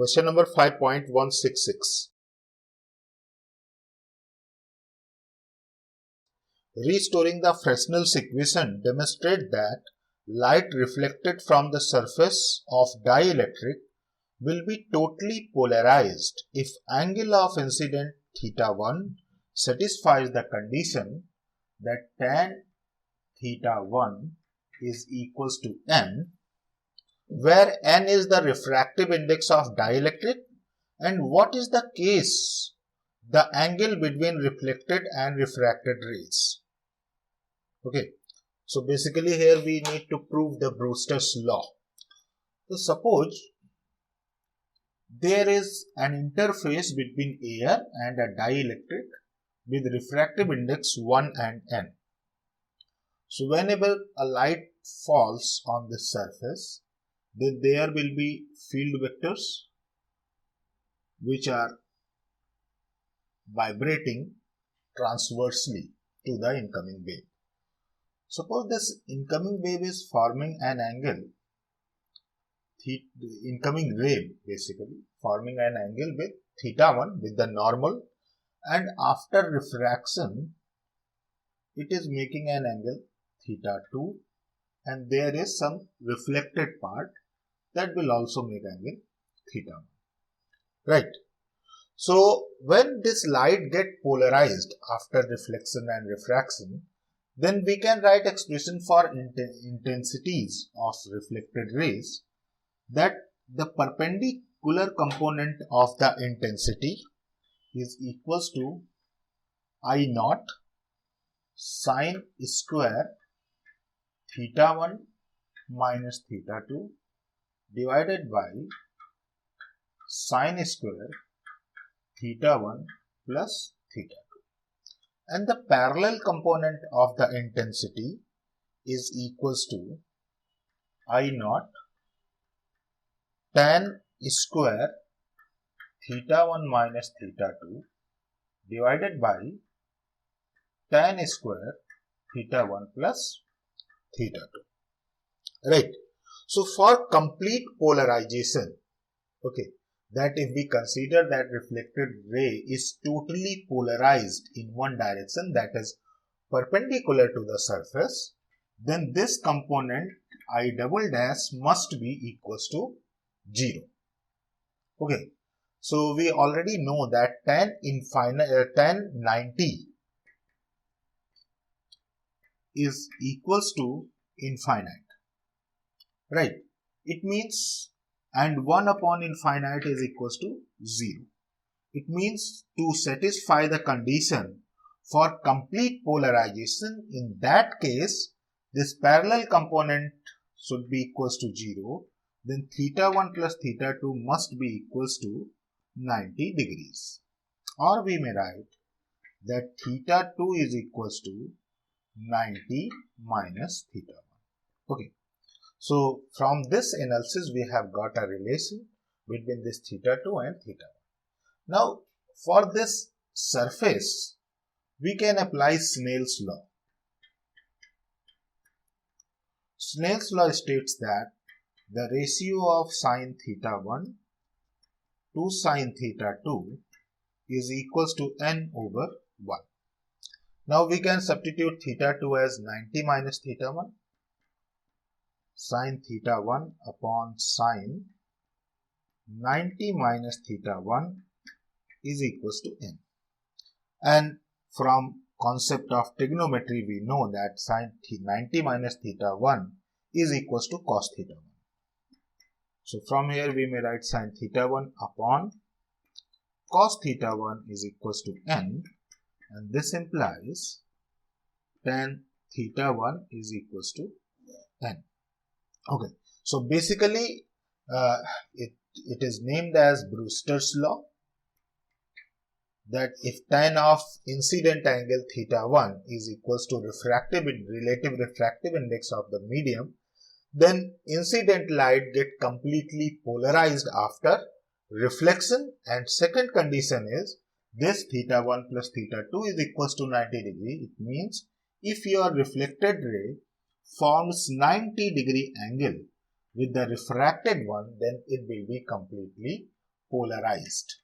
Question number 5.166. Restoring the Fresnel's equation demonstrate that light reflected from the surface of dielectric will be totally polarized if angle of incident θ1 satisfies the condition that tan θ1 is equals to n, where n is the refractive index of dielectric, and what is the case, the angle between reflected and refracted rays. Okay, so basically here we need to prove the Brewster's law. So suppose there is an interface between air and a dielectric with refractive index 1 and n. So whenever a light falls on this surface, then there will be field vectors which are vibrating transversely to the incoming wave. Suppose this incoming wave is forming an angle, incoming ray basically forming an angle with θ1 with the normal, and after refraction it is making an angle θ2, and there is some reflected part that will also make angle θ1, right? So when this light get polarized after reflection and refraction, then we can write expression for intensities of reflected rays, that the perpendicular component of the intensity is equals to I naught sine square θ1 minus θ2 divided by sine square θ1 plus θ2, and the parallel component of the intensity is equals to I naught tan square θ1 minus θ2 divided by tan square θ1 plus θ2, right? So for complete polarization, okay, that if we consider that reflected ray is totally polarized in one direction, that is perpendicular to the surface, then this component I double dash must be equals to 0. Okay, so we already know that tan 90 is equals to infinite, right? It means, and 1 upon infinite is equals to 0. It means to satisfy the condition for complete polarization, in that case this parallel component should be equals to 0, then θ1 plus θ2 must be equals to 90 degrees, or we may write that θ2 is equals to 90 minus θ1. Okay, so from this analysis we have got a relation between this θ2 and θ1. Now for this surface we can apply Snell's law. Snell's law states that the ratio of sin θ1 to sin θ2 is equals to n over 1. Now we can substitute θ2 as 90 minus θ1, sin θ1 upon sin 90 minus θ1 is equals to n. And from concept of trigonometry we know that sin 90 minus θ1 is equals to cos θ1. So from here we may write sin θ1 upon cos θ1 is equals to n, and this implies tan θ1 is equals to n. Okay, so basically it is named as Brewster's law, that if tan of incident angle θ1 is equals to relative refractive index of the medium, then incident light get completely polarized after reflection, and second condition is this θ1 plus θ2 is equals to 90 degree. It means if your reflected ray forms 90 degree angle with the refracted one, then it will be completely polarized.